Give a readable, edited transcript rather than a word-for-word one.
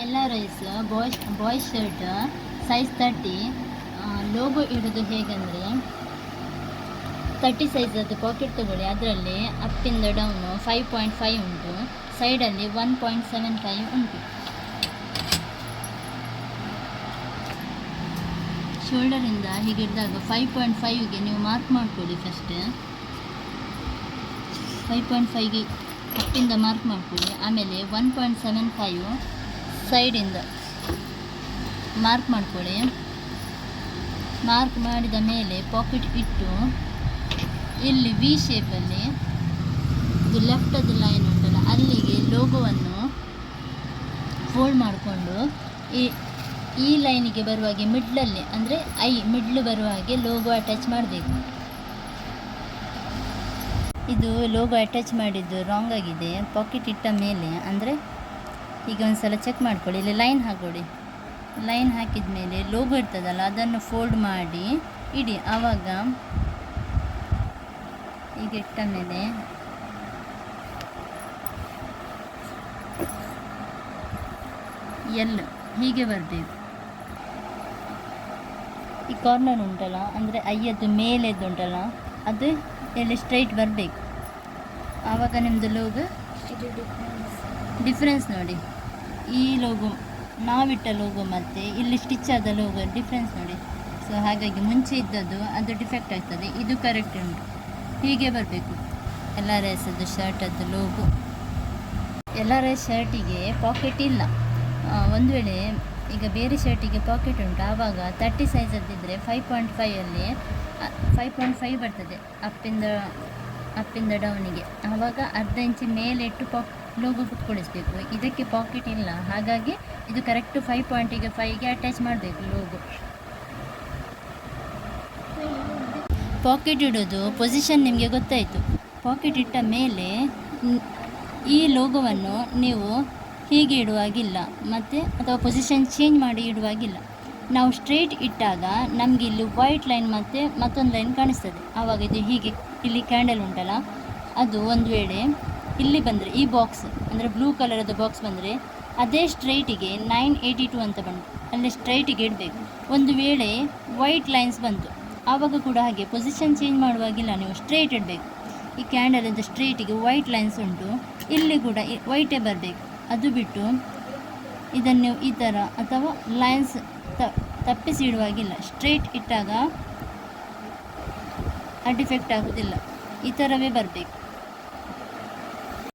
ಎಲ್ಲ rice boys shirt size 30 logo ಇಡೋದು ಹೇಗೆಂದರೆ 30 ಸೈಜದ್ದು ಪಾಕೆಟ್ ತಗೊಳ್ಳಿ. ಅದರಲ್ಲಿ ಅಪ್ಪಿಂದ ಡೌನು 5.5 ಉಂಟು, ಸೈಡಲ್ಲಿ 1.75 ಉಂಟು. ಶೋಲ್ಡರಿಂದ ಹೀಗೆ ಹಿಡಿದಾಗ 5.5ಗೆ ನೀವು ಮಾರ್ಕ್ ಮಾಡ್ಕೊಳ್ಳಿ. ಫಸ್ಟ್ 5.5ಗೆ ಅಪ್ಪಿಂದ ಮಾರ್ಕ್ ಮಾಡ್ಕೊಳ್ಳಿ. ಆಮೇಲೆ 1.75 ಸೈಡಿಂದ ಮಾರ್ಕ್ ಮಾಡ್ಕೊಳ್ಳಿ. ಮಾರ್ಕ್ ಮಾಡಿದ ಮೇಲೆ ಪಾಕೆಟ್ ಇಟ್ಟು ಇಲ್ಲಿ ವಿ ಶೇಪಲ್ಲಿ ಇದು ಲೆಫ್ಟದ್ದು ಲೈನ್ ಉಂಟಲ್ಲ ಅಲ್ಲಿಗೆ ಲೋಗೋವನ್ನು ಫೋಲ್ಡ್ ಮಾಡಿಕೊಂಡು ಈ ಲೈನಿಗೆ ಬರುವ ಹಾಗೆ ಮಿಡ್ಲಲ್ಲಿ ಅಂದರೆ ಮಿಡ್ಲು ಬರುವ ಹಾಗೆ ಲೋಗೋ ಅಟ್ಯಾಚ್ ಮಾಡಬೇಕು. ಇದು ಲೋಗೋ ಅಟ್ಯಾಚ್ ಮಾಡಿದ್ದು ರಾಂಗ್ ಆಗಿದೆ. ಪಾಕೆಟ್ ಇಟ್ಟ ಮೇಲೆ ಅಂದರೆ ಈಗ ಒಂದು ಸಲ ಚೆಕ್ ಮಾಡ್ಕೊಳ್ಳಿ. ಇಲ್ಲಿ ಲೈನ್ ಹಾಕೊಳ್ಳಿ. ಲೈನ್ ಹಾಕಿದ ಮೇಲೆ ಲೋಗೋ ಇರ್ತದಲ್ಲ ಅದನ್ನು ಫೋಲ್ಡ್ ಮಾಡಿ ಇಡಿ. ಆವಾಗ ಈಗ ಇಟ್ಟ ಮೇಲೆ ಹೀಗೆ ಬರಬೇಕು. ಈ ಕಾರ್ನರ್ ಉಂಟಲ್ಲ ಅಂದರೆ ಐಯದ್ದು ಮೇಲೆದ್ದು ಉಂಟಲ್ಲ ಅದು ಎಲ್ಲಿ ಸ್ಟ್ರೈಟ್ ಬರಬೇಕು. ಆವಾಗ ನಿಮ್ಮದು ಲೋಗೋ ಡಿಫ್ರೆನ್ಸ್ ನೋಡಿ. ಈ ಲೋಗೋ ನಾವಿಟ್ಟ ಲೋಗೋ ಮತ್ತು ಇಲ್ಲಿ ಸ್ಟಿಚ್ ಆದ ಲೋಗೋ ಡಿಫ್ರೆನ್ಸ್ ನೋಡಿ. ಸೊ ಹಾಗಾಗಿ ಮುಂಚೆ ಇದ್ದದ್ದು ಅದು ಡಿಫೆಕ್ಟ್ ಆಗ್ತದೆ, ಇದು ಕರೆಕ್ಟ್ ಉಂಟು. ಹೀಗೆ ಬರಬೇಕು ಎಲ್ಲ ರೈಸದ್ದು ಶರ್ಟದ್ದು ಲೋಗೋ. ಎಲ್ಲ ರೈಸ್ ಶರ್ಟಿಗೆ ಪಾಕೆಟ್ ಇಲ್ಲ. ಒಂದು ವೇಳೆ ಈಗ ಬೇರೆ ಶರ್ಟಿಗೆ ಪಾಕೆಟ್ ಉಂಟು, ಆವಾಗ 30 ಸೈಜದ್ದಿದ್ದರೆ 5.5ಅಲ್ಲಿ 5.5 ಬರ್ತದೆ ಅಪ್ಪಿಂದ ಡೌನಿಗೆ. ಆವಾಗ ಅರ್ಧ ಇಂಚಿ ಮೇಲೆ ಇಟ್ಟು ಲೋಗೋ ಕುತ್ಕೊಳಿಸ್ಬೇಕು. ಇದಕ್ಕೆ ಪಾಕೆಟ್ ಇಲ್ಲ, ಹಾಗಾಗಿ ಇದು ಕರೆಕ್ಟ್ 5.5ಗೆ ಅಟ್ಯಾಚ್ ಮಾಡಬೇಕು ಲೋಗೋ. ಪಾಕೆಟ್ ಇಡೋದು ಪೊಸಿಷನ್ ನಿಮಗೆ ಗೊತ್ತಾಯಿತು. ಪಾಕೆಟ್ ಇಟ್ಟ ಮೇಲೆ ಈ ಲೋಗೋವನ್ನು ನೀವು ಹೀಗೆ ಇಡುವಾಗಿಲ್ಲ ಅಥವಾ ಪೊಸಿಷನ್ ಚೇಂಜ್ ಮಾಡಿ ಇಡುವಾಗಿಲ್ಲ. ನಾವು ಸ್ಟ್ರೇಟ್ ಇಟ್ಟಾಗ ನಮಗೆ ಇಲ್ಲಿ ವೈಟ್ ಲೈನ್ ಮತ್ತು ಮತ್ತೊಂದು ಲೈನ್ ಕಾಣಿಸ್ತದೆ. ಆವಾಗ ಇದು ಹೀಗೆ ಇಲ್ಲಿ ಕ್ಯಾಂಡಲ್ ಉಂಟಲ್ಲ ಅದು ಒಂದು ವೇಳೆ ಇಲ್ಲಿ ಬಂದರೆ ಈ ಬಾಕ್ಸ್ ಅಂದರೆ ಬ್ಲೂ ಕಲರದ್ದು ಬಾಕ್ಸ್ ಬಂದರೆ ಅದೇ ಸ್ಟ್ರೈಟಿಗೆ 982 ಅಂತ ಬಂತು, ಅಲ್ಲಿ ಸ್ಟ್ರೈಟಿಗೆ ಇಡಬೇಕು. ಒಂದು ವೇಳೆ ವೈಟ್ ಲೈನ್ಸ್ ಬಂತು ಆವಾಗ ಕೂಡ ಹಾಗೆ ಪೊಸಿಷನ್ ಚೇಂಜ್ ಮಾಡುವಾಗಿಲ್ಲ, ನೀವು ಸ್ಟ್ರೈಟ್ ಇಡಬೇಕು. ಈ ಕ್ಯಾಂಡಲಿಂದ ಸ್ಟ್ರೈಟಿಗೆ ವೈಟ್ ಲೈನ್ಸ್ ಉಂಟು, ಇಲ್ಲಿ ಕೂಡ ವೈಟೇ ಬರಬೇಕು. ಅದು ಬಿಟ್ಟು ಇದನ್ನು ಈ ಥರ ಅಥವಾ ಲೈನ್ಸ್ ತಪ್ಪಿಸಿ ಇಡುವಾಗಿಲ್ಲ. ಸ್ಟ್ರೈಟ್ ಇಟ್ಟಾಗ ಆ ಡಿಫೆಕ್ಟ್ ಆಗೋದಿಲ್ಲ, ಈ ಥರವೇ ಬರಬೇಕು.